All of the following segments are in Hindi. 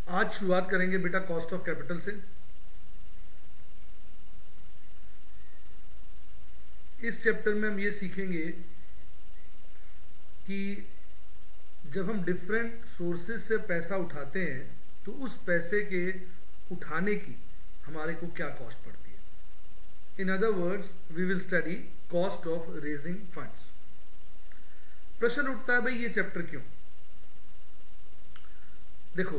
आज शुरुआत करेंगे बेटा कॉस्ट ऑफ कैपिटल से। इस चैप्टर में हम ये सीखेंगे कि जब हम डिफरेंट सोर्सेज से पैसा उठाते हैं तो उस पैसे के उठाने की हमारे को क्या कॉस्ट पड़ती है। In other words we will study cost of raising funds. प्रश्न उठता है भाई ये चैप्टर क्यों। देखो,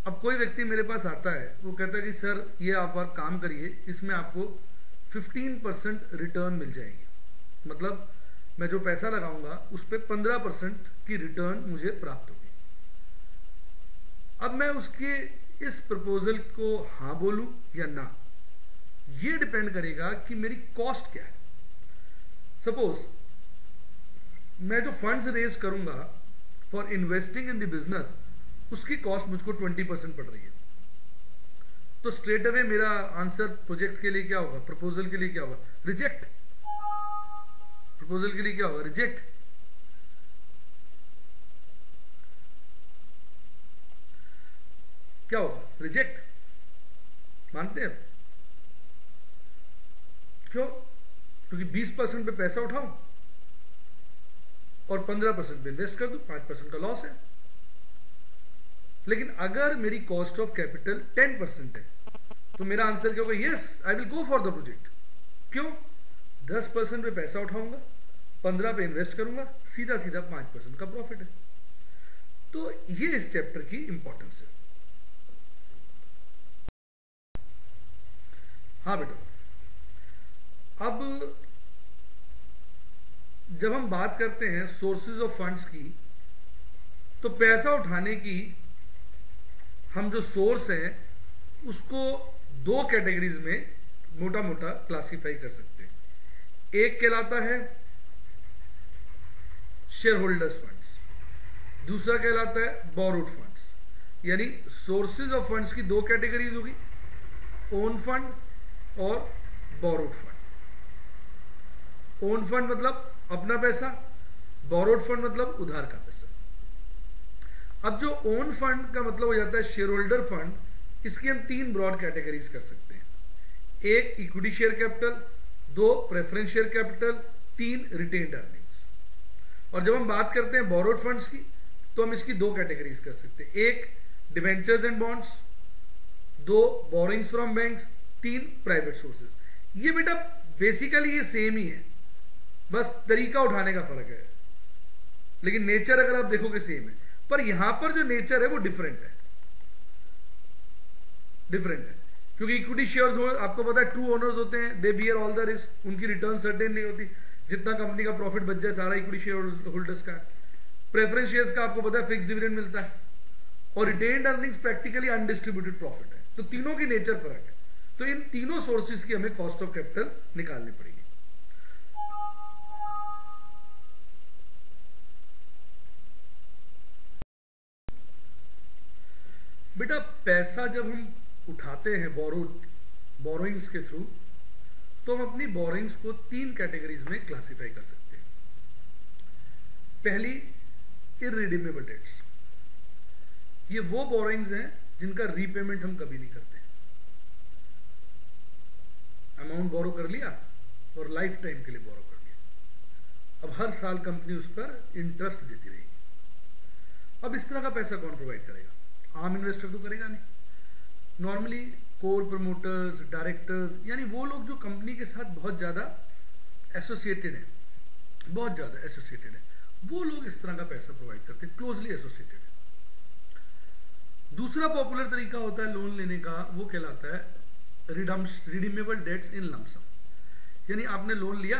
अब कोई व्यक्ति मेरे पास आता है, वो कहता है कि सर ये आप काम करिए, इसमें आपको 15% रिटर्न मिल जाएगी, मतलब मैं जो पैसा लगाऊंगा उस पर 15% की रिटर्न मुझे प्राप्त होगी। अब मैं उसके इस प्रपोजल को हाँ बोलूं या ना, ये डिपेंड करेगा कि मेरी कॉस्ट क्या है। सपोज मैं जो फंड्स रेज करूंगा for investing in the business, उसकी कॉस्ट मुझको 20% पड़ रही है, तो स्ट्रेट अवे मेरा आंसर प्रोजेक्ट के लिए क्या होगा, प्रपोजल के लिए क्या होगा, रिजेक्ट। प्रपोजल के लिए क्या होगा, रिजेक्ट। क्या होगा, रिजेक्ट। मानते हैं? क्यों? क्योंकि 20% पे पैसा उठाऊं और 15% पे इन्वेस्ट कर दूं, 5% का लॉस है। लेकिन अगर मेरी कॉस्ट ऑफ कैपिटल 10% है तो मेरा आंसर क्या होगा, yes I will go for the project. क्यों? 10% पे पैसा उठाऊंगा, 15 पे इन्वेस्ट करूंगा, सीधा सीधा 5% का प्रॉफिट है। तो ये इस चैप्टर की इंपॉर्टेंस है। हाँ बेटा, अब जब हम बात करते हैं सोर्सेज ऑफ फंड्स की, तो पैसा उठाने की हम जो सोर्स हैं उसको दो कैटेगरीज में मोटा मोटा क्लासिफाई कर सकते हैं। एक कहलाता है शेयर होल्डर्स फंड्स, दूसरा कहलाता है बोरोड फंड्स। यानी सोर्सेज ऑफ फंड्स की दो कैटेगरीज होगी, ओन फंड और बोरोड फंड। ओन फंड मतलब अपना पैसा, बोरोड फंड मतलब उधार का पैसा। अब जो ओन फंड का मतलब हो जाता है शेयर होल्डर फंड, इसकी हम तीन ब्रॉड कैटेगरीज कर सकते हैं। एक इक्विटी शेयर कैपिटल, दो प्रेफरेंस शेयर कैपिटल, तीन रिटेन्ड अर्निंग्स। और जब हम बात करते हैं बोरोड फंड्स की, तो हम इसकी दो कैटेगरीज कर सकते हैं। एक डिबेंचर्स एंड बॉन्ड्स, दो बोरिंग्स फ्रॉम बैंक्स, तीन प्राइवेट सोर्सेज। ये बेटा बेसिकली ये सेम ही है, बस तरीका उठाने का फर्क है, लेकिन नेचर अगर आप देखोगे सेम है। पर यहां पर जो नेचर है वो डिफरेंट है, डिफरेंट है। क्योंकि इक्विटी शेयर्स आपको पता है ट्रू ओनर्स होते हैं, दे बियर ऑल द रिस्क, उनकी रिटर्न सर्टेन नहीं होती, जितना कंपनी का प्रॉफिट बच जाए सारा इक्विटी शेयर होल्डर्स का है। प्रेफरेंस शेयर्स का आपको पता है फिक्स डिविडेंड मिलता है, और retained earnings practically undistributed profit है। तो तीनों की नेचर फर्क है। तो इन तीनों सोर्सेज की हमें कॉस्ट ऑफ कैपिटल निकालनी पड़ेगी। बेटा पैसा जब हम उठाते हैं बोरोइंग्स के थ्रू, तो हम अपनी बोरोइंग्स को तीन कैटेगरीज में क्लासिफाई कर सकते हैं। पहली, इररिडीमेबल डेट्स। ये वो बोरोइंग्स हैं जिनका रीपेमेंट हम कभी नहीं करते। अमाउंट बोरो कर लिया और लाइफ टाइम के लिए बोरो कर लिया, अब हर साल कंपनी उस पर इंटरेस्ट देती रहेगी। अब इस तरह का पैसा कौन प्रोवाइड करेगा? आम इन्वेस्टर तो करेगा नहीं। नॉर्मली कोर प्रमोटर्स, डायरेक्टर्स, यानी वो लोग जो कंपनी के साथ बहुत ज्यादा एसोसिएटेड है, बहुत ज्यादा एसोसिएटेड है, वो लोग इस तरह का पैसा प्रोवाइड करते हैं, क्लोजली एसोसिएटेड है। दूसरा पॉपुलर तरीका होता है लोन लेने का, वो कहलाता है रिडीमेबल डेट्स इन लमसम। यानी आपने लोन लिया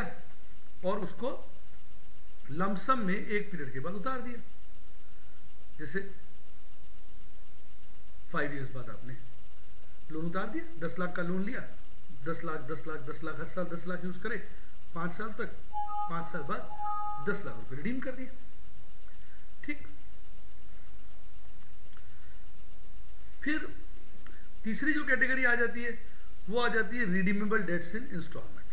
और उसको लमसम में एक पीरियड के बाद उतार दिया। जैसे 5 इयर्स बाद आपने लोन उतार दिया, 10 लाख का लोन लिया, 10 लाख 10 लाख 10 लाख, हर साल 10 लाख यूज करे 5 साल तक, 5 साल बाद 10 लाख रुपए रिडीम कर दिया। ठीक। फिर तीसरी जो कैटेगरी आ जाती है वो आ जाती है रिडीमेबल डेट्स इन इंस्टॉलमेंट।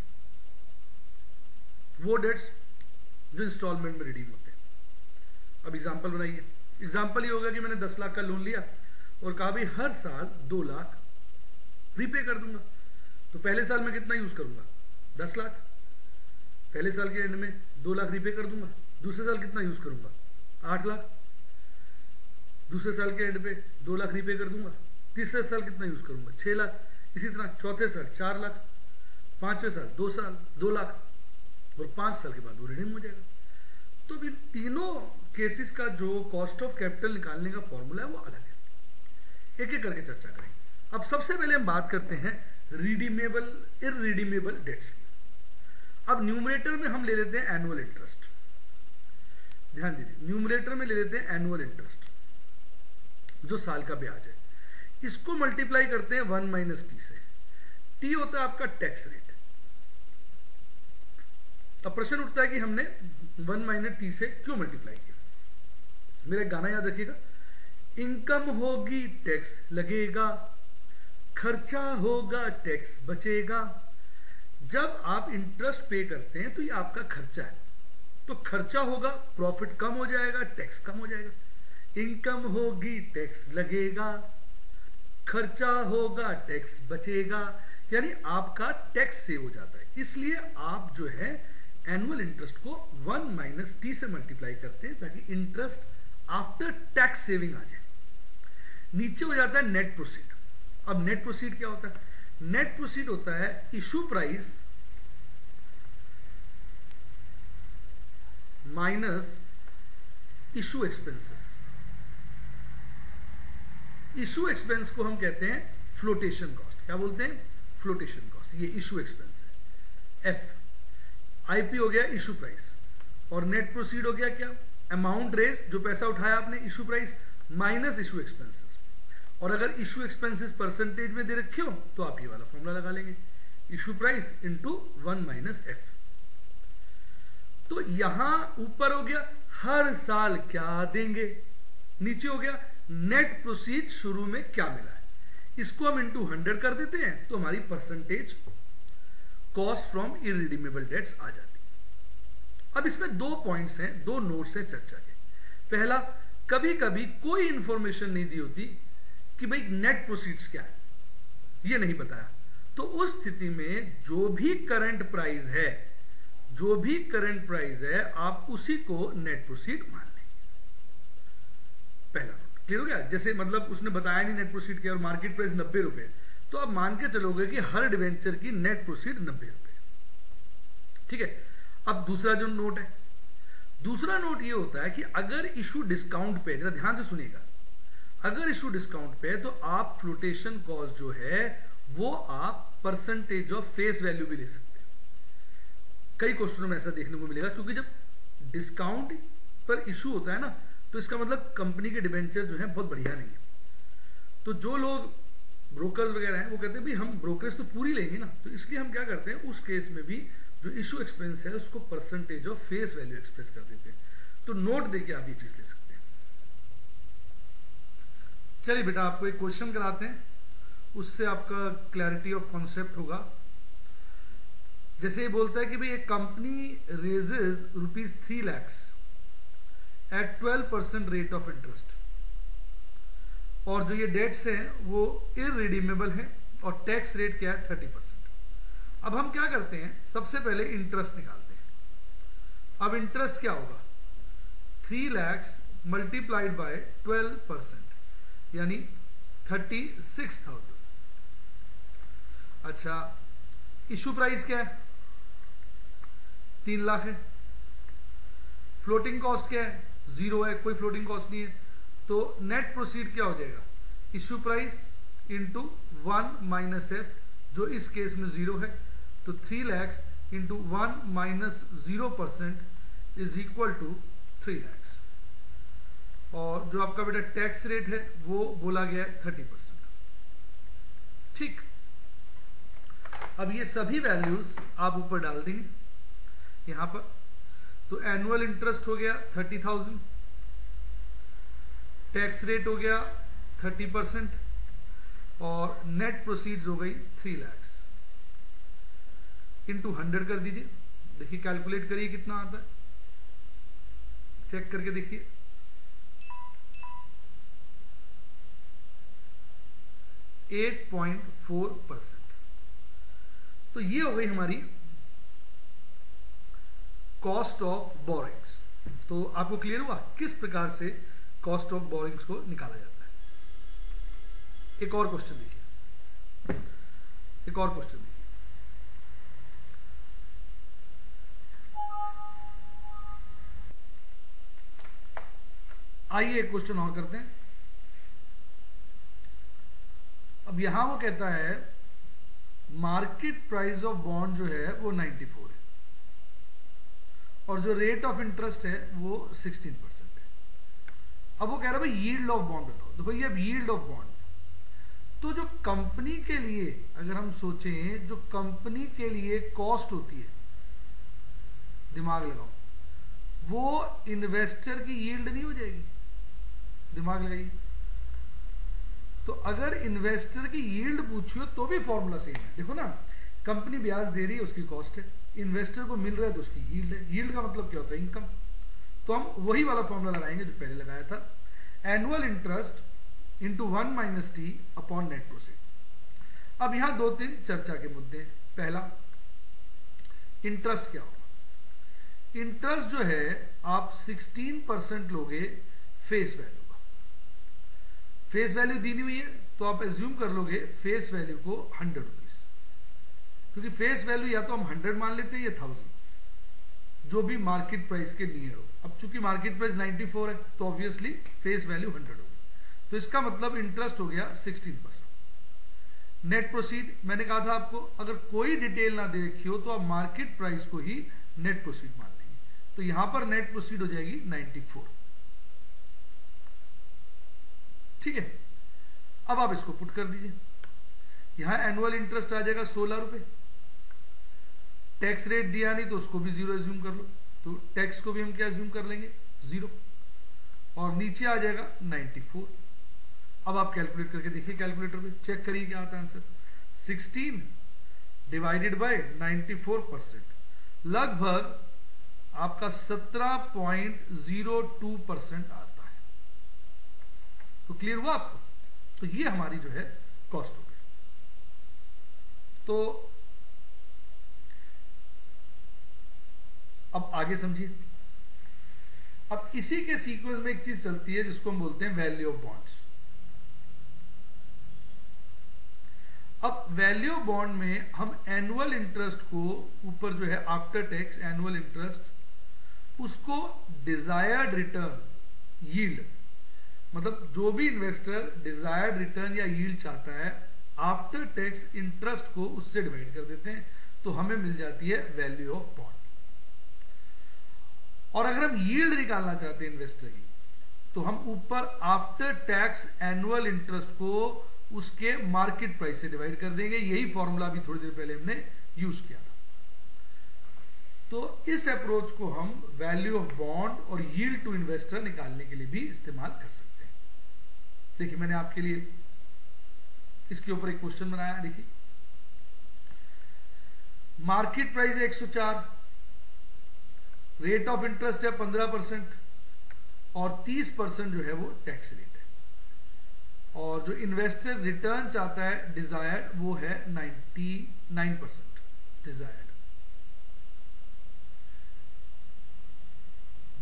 वो डेट्स जो इंस्टॉलमेंट में रिडीम होते हैं। अब एग्जांपल बनाइए, एग्जाम्पल ये होगा कि मैंने 10 लाख का लोन लिया और कहा भाई हर साल 2 लाख रीपे कर दूंगा। तो पहले साल में कितना यूज करूंगा? 10 लाख। पहले साल के एंड में 2 लाख रीपे कर दूंगा। दूसरे साल कितना यूज करूंगा? 8 लाख। दूसरे साल के एंड पे 2 लाख रीपे कर दूंगा। तीसरे साल कितना यूज करूंगा? 6 लाख। इसी तरह चौथे साल 4 लाख, पांचवें साल 2 साल 2 लाख, और 5 साल के बाद वो रिडीम हो जाएगा। तो इन तीनों केसेस का जो कॉस्ट ऑफ कैपिटल निकालने का फॉर्मूला है वो अलग है। एक एक करके चर्चा करेंगे। अब सबसे पहले हम बात करते हैं रिडीमेबल इररिडीमेबल डेट्स की। अब न्यूमरेटर में हम ले लेते हैं एनुअल इंटरेस्ट। ध्यान दीजिए, न्यूमरेटर में ले लेते हैं एनुअल इंटरेस्ट, जो साल का ब्याज है। इसको मल्टीप्लाई करते हैं 1 माइनस टी से। टी होता है आपका टैक्स रेट। अब प्रश्न उठता है कि हमने 1 माइनस टी से क्यों मल्टीप्लाई किया? मेरा एक गाना याद रखिएगा, इनकम होगी टैक्स लगेगा, खर्चा होगा टैक्स बचेगा। जब आप इंटरेस्ट पे करते हैं तो ये आपका खर्चा है, तो खर्चा होगा, प्रॉफिट कम हो जाएगा, टैक्स कम हो जाएगा। इनकम होगी टैक्स लगेगा, खर्चा होगा टैक्स बचेगा, यानी आपका टैक्स सेव हो जाता है। इसलिए आप जो है एनुअल इंटरेस्ट को 1 माइनस टी से मल्टीप्लाई करते हैं ताकि इंटरेस्ट आफ्टर टैक्स सेविंग आ जाए। नीचे हो जाता है नेट प्रोसीड। अब नेट प्रोसीड क्या होता है? नेट प्रोसीड होता है issue price minus issue expenses. Issue expense को हम कहते हैं फ्लोटेशन कॉस्ट। क्या बोलते हैं? Flotation cost. ये इशू एक्सपेंस है। एफ आईपी हो गया इशू प्राइस, और नेट प्रोसीड हो गया क्या? अमाउंट रेज, जो पैसा उठाया आपने, issue price minus issue expenses. और अगर इशू एक्सपेंसेस परसेंटेज में दे रखे हो तो आप ये वाला फॉर्मूला लगा लेंगे, issue price into 1 minus F. तो यहां ऊपर हो गया हर साल क्या देंगे, नीचे हो गया नेट प्रोसीड शुरू में क्या मिला है। इसको हम इंटू 100 कर देते हैं तो हमारी percentage cost from irredeemable debts आ जाती है। अब इसमें 2 पॉइंट्स हैं, 2 नोट्स हैं चर्चा के। पहला, कभी कभी कोई इंफॉर्मेशन नहीं दी होती कि भाई नेट प्रोसीड्स क्या है, ये नहीं बताया, तो उस स्थिति में जो भी करंट प्राइस है, जो भी करंट प्राइस है, आप उसी को नेट प्रोसीड मान लेंगे। पहला नोट क्लियर हो गया? जैसे मतलब उसने बताया नहीं नेट प्रोसीड क्या, और मार्केट प्राइस 90 रुपए, तो आप मान के चलोगे कि हर डिवेंचर की नेट प्रोसीड 90 रुपए। ठीक है। अब दूसरा जो नोट है, दूसरा नोट ये होता है कि अगर इशू डिस्काउंट पे, जरा ध्यान से सुनिएगा, अगर इशू डिस्काउंट पे है तो आप फ्लोटेशन कॉस्ट जो है वो आप परसेंटेज ऑफ फेस वैल्यू भी ले सकते हैं। कई क्वेश्चनों में ऐसा देखने को मिलेगा, क्योंकि जब डिस्काउंट पर इशू होता है ना, तो इसका मतलब कंपनी के डिवेंचर जो है बहुत बढ़िया नहीं है। तो जो लोग ब्रोकर्स वगैरह हैं वो कहते हैं भाई हम ब्रोकरेज तो पूरी लेंगे ना, तो इसलिए हम क्या करते हैं, उस केस में भी जो इशू एक्सपेंस है उसको percentage of face value express कर देते हैं। तो नोट देके आप ये चीज ले सकते हैं। चलिए बेटा, आपको एक क्वेश्चन कराते हैं, उससे आपका क्लैरिटी ऑफ कॉन्सेप्ट होगा। जैसे ये बोलता है कि भाई एक company raises ₹3 lakh at 12% rate of interest, और जो ये डेट्स हैं वो इररिडीमेबल है, और टैक्स रेट क्या है? 30%। अब हम क्या करते हैं, सबसे पहले इंटरेस्ट निकालते हैं। अब इंटरेस्ट क्या होगा? 3 लाख मल्टीप्लाइड बाय 12%, यानी 36,000। अच्छा, इशू प्राइस क्या है? 3 लाख है। फ्लोटिंग कॉस्ट क्या है? 0 है, कोई फ्लोटिंग कॉस्ट नहीं है। तो नेट प्रोसीड क्या हो जाएगा? Issue price into 1 minus F, जो इस केस में 0 है, तो 3 lakh into 1 minus 0% is equal to 3 lakh. और जो आपका बेटा टैक्स रेट है वो बोला गया है 30%। ठीक, अब ये सभी वैल्यूज आप ऊपर डाल देंगे यहां पर। तो एनुअल इंटरेस्ट हो गया 30,000, टैक्स रेट हो गया 30%, और नेट प्रोसीड्स हो गई 3 लाख। इंटू 100 कर दीजिए, देखिए कैलकुलेट करिए कितना आता है, चेक करके देखिए। 8.4%। तो ये हो गई हमारी कॉस्ट ऑफ बोरिंग्स। तो आपको क्लियर हुआ किस प्रकार से कॉस्ट ऑफ बोरिंग्स को निकाला जाता है। एक और क्वेश्चन देखिए, एक और क्वेश्चन देखिए। आइए एक क्वेश्चन और करते हैं। अब यहां वो कहता है मार्केट प्राइस ऑफ बॉन्ड जो है वो 94 है और जो रेट ऑफ इंटरेस्ट है वो 16% है। अब वो कह रहा है भाई यील्ड ऑफ बॉन्ड बताओ। देखो ये अब यील्ड ऑफ बॉन्ड, तो जो कंपनी के लिए अगर हम सोचें, जो कंपनी के लिए कॉस्ट होती है, दिमाग लगाओ, वो इन्वेस्टर की यील्ड नहीं हो जाएगी। दिमाग लगाइए। तो अगर इन्वेस्टर की यील्ड पूछियो तो भी फॉर्मूला सेम है। देखो ना, कंपनी ब्याज दे रही है, उसकी कॉस्ट है, इन्वेस्टर को मिल रहा है तो उसकी यील्ड है। यील्ड का मतलब क्या होता है? इनकम। तो हम वही वाला फॉर्मूला लगाएंगे जो पहले लगाया था, annual interest into 1 minus T upon net proceed. अब यहां दो तीन चर्चा के मुद्दे हैं। पहला, इंटरेस्ट क्या होगा? इंटरेस्ट जो है आप 16% लोगे फेस वैल्यू का। फेस वैल्यू दी नहीं हुई है तो आप एज्यूम कर लोगे फेस वैल्यू को 100 रुपीज, क्योंकि फेस वैल्यू या तो हम 100 मान लेते हैं या 1000, जो भी मार्केट प्राइस के नियर हो। अब चूंकि मार्केट प्राइस 94 है तो ऑब्वियसली फेस वैल्यू 100 होगी, तो इसका मतलब इंटरेस्ट हो गया 16%। नेट प्रोसीड मैंने कहा था आपको, अगर कोई डिटेल ना दे रखी हो तो आप मार्केट प्राइस को ही नेट प्रोसीड मान लेंगे। तो यहां पर नेट प्रोसीड हो जाएगी 94। ठीक है, अब आप इसको पुट कर दीजिए। यहां एनुअल इंटरेस्ट आ जाएगा 16 रुपए। टैक्स रेट दिया नहीं तो उसको भी 0 एज्यूम कर लो, तो टैक्स को भी हम क्या एज्यूम कर लेंगे? 0। और नीचे आ जाएगा 94। अब आप कैलकुलेट करके देखिए, कैलकुलेटर पे चेक करिए क्या आता है आंसर। 16 डिवाइडेड बाय 94%, लगभग आपका 17.02% आता है। तो क्लियर हुआ आपको? तो ये हमारी जो है कॉस्ट हो गई। तो अब आगे समझिए। अब इसी के सीक्वेंस में एक चीज चलती है जिसको हम बोलते हैं वैल्यू ऑफ बॉन्ड्स। अब वैल्यू ऑफ बॉन्ड में हम एनुअल इंटरेस्ट को ऊपर जो है आफ्टर टैक्स एनुअल इंटरेस्ट, उसको डिजायर्ड रिटर्न यील्ड, मतलब जो भी इन्वेस्टर डिजायर्ड रिटर्न या यील्ड चाहता है, आफ्टर टैक्स इंटरेस्ट को उससे डिवाइड कर देते हैं, तो हमें मिल जाती है वैल्यू ऑफ बॉन्ड। और अगर हम यील्ड निकालना चाहते हैं इन्वेस्टर की, तो हम ऊपर आफ्टर टैक्स एनुअल इंटरेस्ट को उसके मार्केट प्राइस से डिवाइड कर देंगे। यही फॉर्मूला भी थोड़ी देर पहले हमने यूज किया था। तो इस अप्रोच को हम वैल्यू ऑफ बॉन्ड और यील्ड टू इन्वेस्टर निकालने के लिए भी इस्तेमाल कर सकते हैं। देखिए मैंने आपके लिए इसके ऊपर एक क्वेश्चन बनाया। देखिए मार्केट प्राइस है 104, रेट ऑफ इंटरेस्ट है 15% और 30% जो है वो टैक्स रेट है, और जो इन्वेस्टर रिटर्न चाहता है डिजायर्ड वो है 99% डिजायर्ड।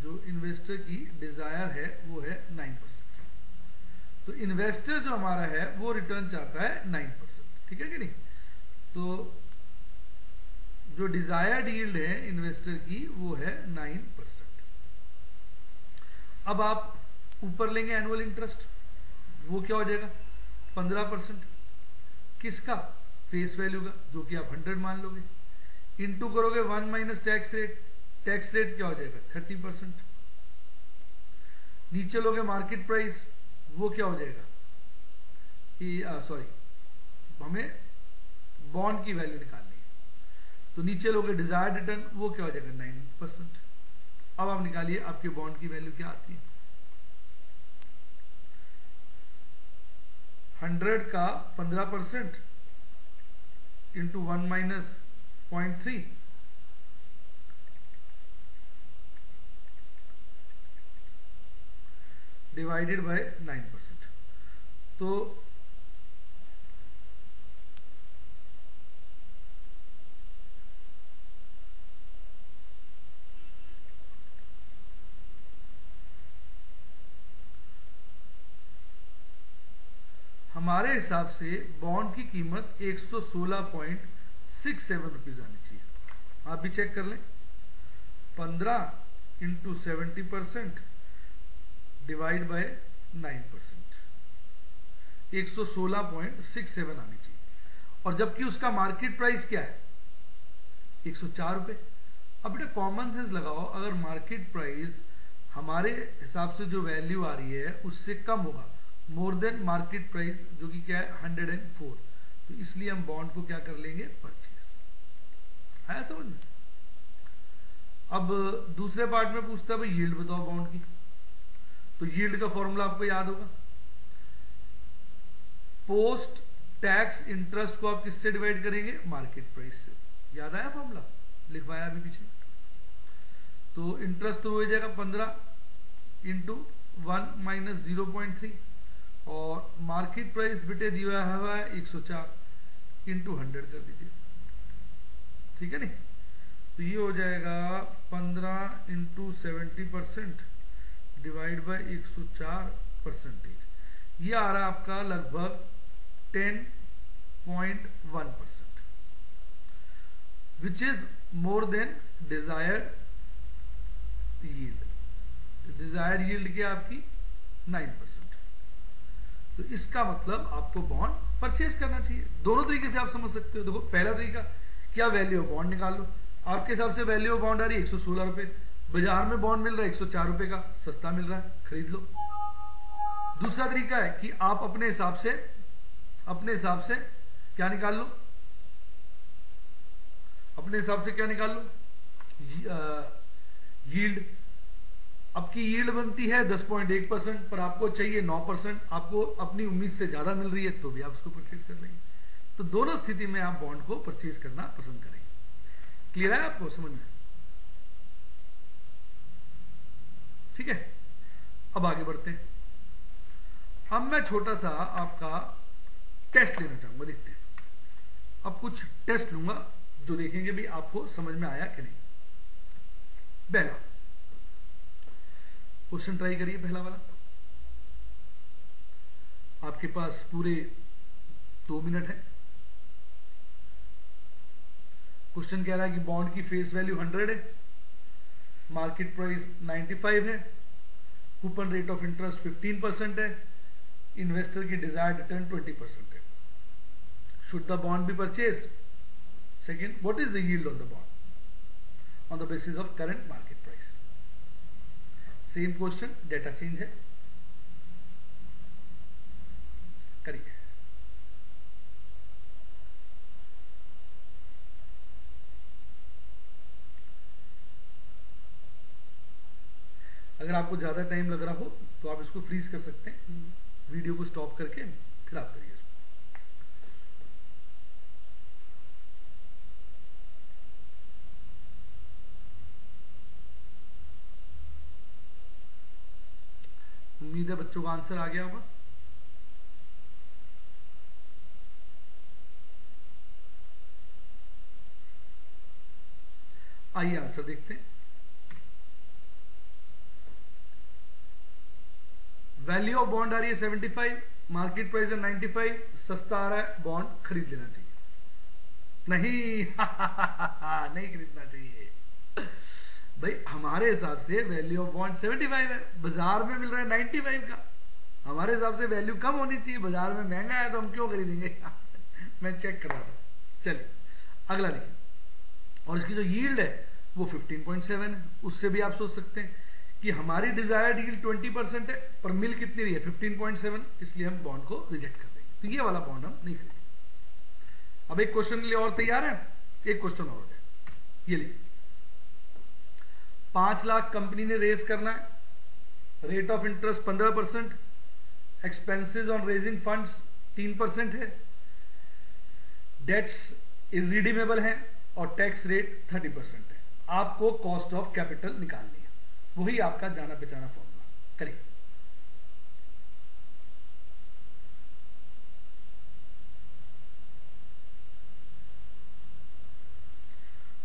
जो इन्वेस्टर की डिजायर है वो है 9%। तो इन्वेस्टर जो हमारा है वो रिटर्न चाहता है 9%, ठीक है कि नहीं? तो जो डिजायर्ड यील्ड है इन्वेस्टर की वो है 9%। अब आप ऊपर लेंगे एनुअल इंटरेस्ट, वो क्या हो जाएगा? 15%। किसका? फेस वैल्यू का, जो कि आप 100 मान लोगे। इंटू करोगे 1 minus tax rate, tax rate क्या हो जाएगा? 30%। नीचे लोगे मार्केट प्राइस, वो क्या हो जाएगा? सॉरी, हमें बॉन्ड की वैल्यू निकालनी है, तो नीचे लोगे डिजायर्ड रिटर्न, वो क्या हो जाएगा? 9%। अब आप निकालिए आपके बॉन्ड की वैल्यू क्या आती है। 100 का 15% इंटू 1 माइनस 0.3 डिवाइडेड बाय 9%। तो हमारे हिसाब से बॉन्ड की कीमत 116.67 रुपीज आनी चाहिए। आप भी चेक कर लें, 15 इंटू 70% डिवाइड बाय 9%, 116.67 आनी चाहिए। और जबकि उसका मार्केट प्राइस क्या है, 104 रुपये। अब बेटा कॉमन सेंस लगाओ, अगर मार्केट प्राइस हमारे हिसाब से जो वैल्यू आ रही है उससे कम होगा, मोर देन मार्केट प्राइस, जो कि क्या है 104, तो इसलिए हम बॉन्ड को क्या कर लेंगे, परचेस। आया समझ में? अब दूसरे पार्ट में पूछता है भाई यील्ड बताओ बॉन्ड की, तो यील्ड का फॉर्मूला आपको याद होगा, पोस्ट टैक्स इंटरेस्ट को आप किससे डिवाइड करेंगे, मार्केट प्राइस से। याद आया फॉर्मूला, लिखवाया अभी पीछे। तो इंटरेस्ट तो हो जाएगा 15 इंटू 1 माइनस 0.3, और मार्केट प्राइस बेटे दिया हुआ है 104 इंटू 100 कर दीजिए, ठीक है नहीं। तो ये हो जाएगा 15 इंटू 70% डिवाइड बाय 104%, ये आ रहा है आपका लगभग 10.1%, which is more than desired yield. Desire yield क्या आपकी 9%। तो इसका मतलब आपको बॉन्ड परचेज करना चाहिए। दोनों तरीके से आप समझ सकते हो। देखो पहला तरीका, क्या वैल्यू ऑफ बॉन्ड निकाल लो, आपके हिसाब से वैल्यू ऑफ बॉन्ड आ रही है 116 रुपए, बाजार में बॉन्ड मिल रहा है 104 रुपए का, सस्ता मिल रहा है, खरीद लो। दूसरा तरीका है कि आप अपने हिसाब से क्या निकाल लो, अपने हिसाब से क्या निकाल लो, यील्ड। आपकी यील्ड बनती है 10.1%, पर आपको चाहिए 9%, आपको अपनी उम्मीद से ज्यादा मिल रही है, तो भी आप उसको परचेज कर लेंगे। तो दोनों स्थिति में आप बॉन्ड को परचेज करना पसंद करेंगे। क्लियर है आपको समझ में? ठीक है, अब आगे बढ़ते हैं। अब मैं छोटा सा आपका टेस्ट लेना चाहूंगा, देखते हैं। अब कुछ टेस्ट लूंगा जो देखेंगे भी आपको समझ में आया कि नहीं। पहला क्वेश्चन ट्राई करिए, पहला वाला। आपके पास पूरे 2 मिनट है। क्वेश्चन कह रहा है कि बॉन्ड की फेस वैल्यू 100 है, मार्केट प्राइस 95 है, कूपन रेट ऑफ इंटरेस्ट 15% है, इन्वेस्टर की डिजायर्ड रिटर्न 20% है। Should the bond be purchased? Second, what is the yield on the bond on the basis of current market price? Same question, data change है, करिए। अगर आपको ज्यादा टाइम लग रहा हो तो आप इसको फ्रीज कर सकते हैं, वीडियो को स्टॉप करके फिर आप करिए। उम्मीद है बच्चों का आंसर आ गया होगा। आइए आंसर देखते हैं। वैल्यू ऑफ बॉन्ड आ रही है 75, मार्केट प्राइस है 95, सस्ता आ रहा है, बॉन्ड खरीद लेना चाहिए। नहीं नहीं खरीदना चाहिए भाई। हमारे हिसाब से वैल्यू ऑफ बॉन्ड 75 है, बाजार में मिल रहा है 95 का। हमारे हिसाब से वैल्यू कम होनी चाहिए, बाजार में महंगा है तो हम क्यों खरीदेंगे मैं चेक कर रहा था। चलिए अगला देखिए, और इसकी जो यील्ड है वो 15.7 है। उससे भी आप सोच सकते हैं कि हमारी डिजायर्ड यील्ड 20% है, पर मिल कितनी रही है 15.7, इसलिए हम बॉन्ड को रिजेक्ट कर देंगे। तो ये वाला बॉन्ड हम नहीं खरीदेंगे। अब एक क्वेश्चन के लिए और तैयार है? एक क्वेश्चन और है, ये लिखिए। 5 लाख कंपनी ने रेज करना है, rate of interest 15%, expenses on raising funds 3% है, डेट्स इरिडीमेबल है और टैक्स रेट 30% है। आपको कॉस्ट ऑफ कैपिटल निकालनी है, वही आपका जाना पहचाना फॉर्मूला। करिए।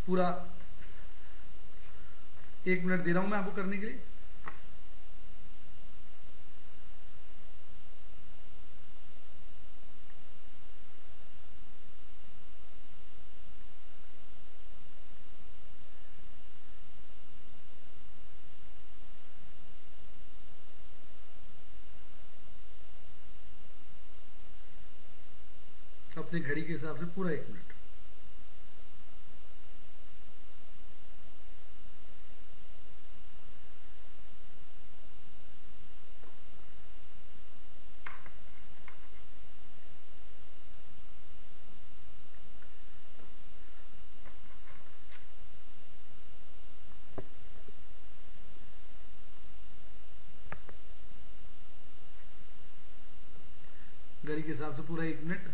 पूरा 1 मिनट दे रहा हूं मैं आपको करने के लिए। अपने घड़ी के हिसाब से पूरा 1 मिनट। घड़ी के हिसाब से पूरा 1 मिनट।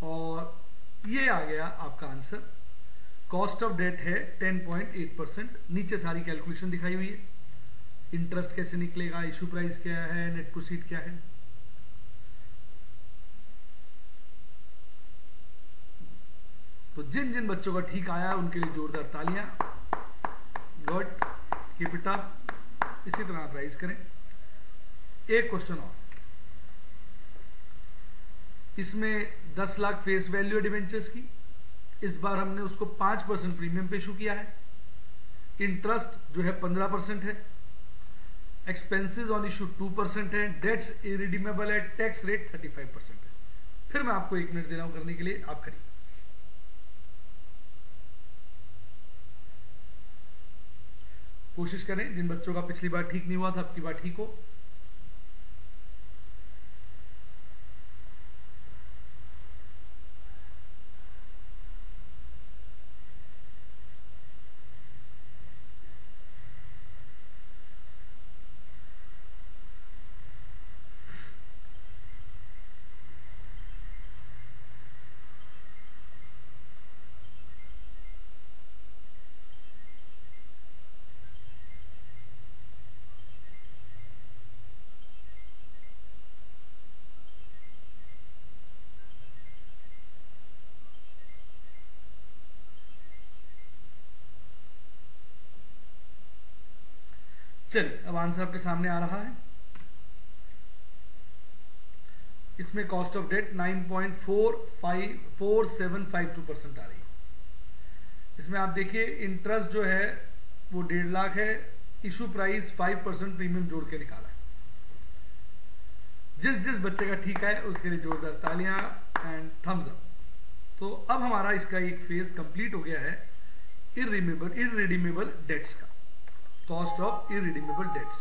और ये आ गया आपका आंसर। कॉस्ट ऑफ डेट है 10.8%। नीचे सारी कैलकुलेशन दिखाई हुई है, इंटरेस्ट कैसे निकलेगा, इशू प्राइस क्या है, नेट प्रोसीड क्या है। तो जिन जिन बच्चों का ठीक आया उनके लिए जोरदार तालियां। Good, keep it up. इसी तरह आप राइज करें। एक क्वेश्चन और, इसमें 10 लाख फेस वैल्यू डिवेंचर्स की, इस बार हमने उसको 5% प्रीमियम पे इशू किया है। इंटरेस्ट जो है 15% है, एक्सपेंसेस ऑन इशू 2% है, डेट्स इरिडीमेबल है, टैक्स रेट 35% है। फिर मैं आपको 1 मिनट दे रहा हूं करने के लिए, आप करिए। कोशिश करें, जिन बच्चों का पिछली बार ठीक नहीं हुआ था अब की बार ठीक हो। चलिए, अब आंसर आपके सामने आ रहा है। इसमें कॉस्ट ऑफ डेट 9.4752% आ रही है। इसमें आप देखिए इंटरेस्ट जो है वो 1.5 लाख है, इशू प्राइस 5% प्रीमियम जोड़ के निकाला है। जिस जिस बच्चे का ठीक है उसके लिए जोरदार तालियां एंड थम्स अप। तो अब हमारा इसका एक फेज कंप्लीट हो गया है इररिडीमेबल डेट्स का, कॉस्ट ऑफ इररिडीमेबल डेट्स।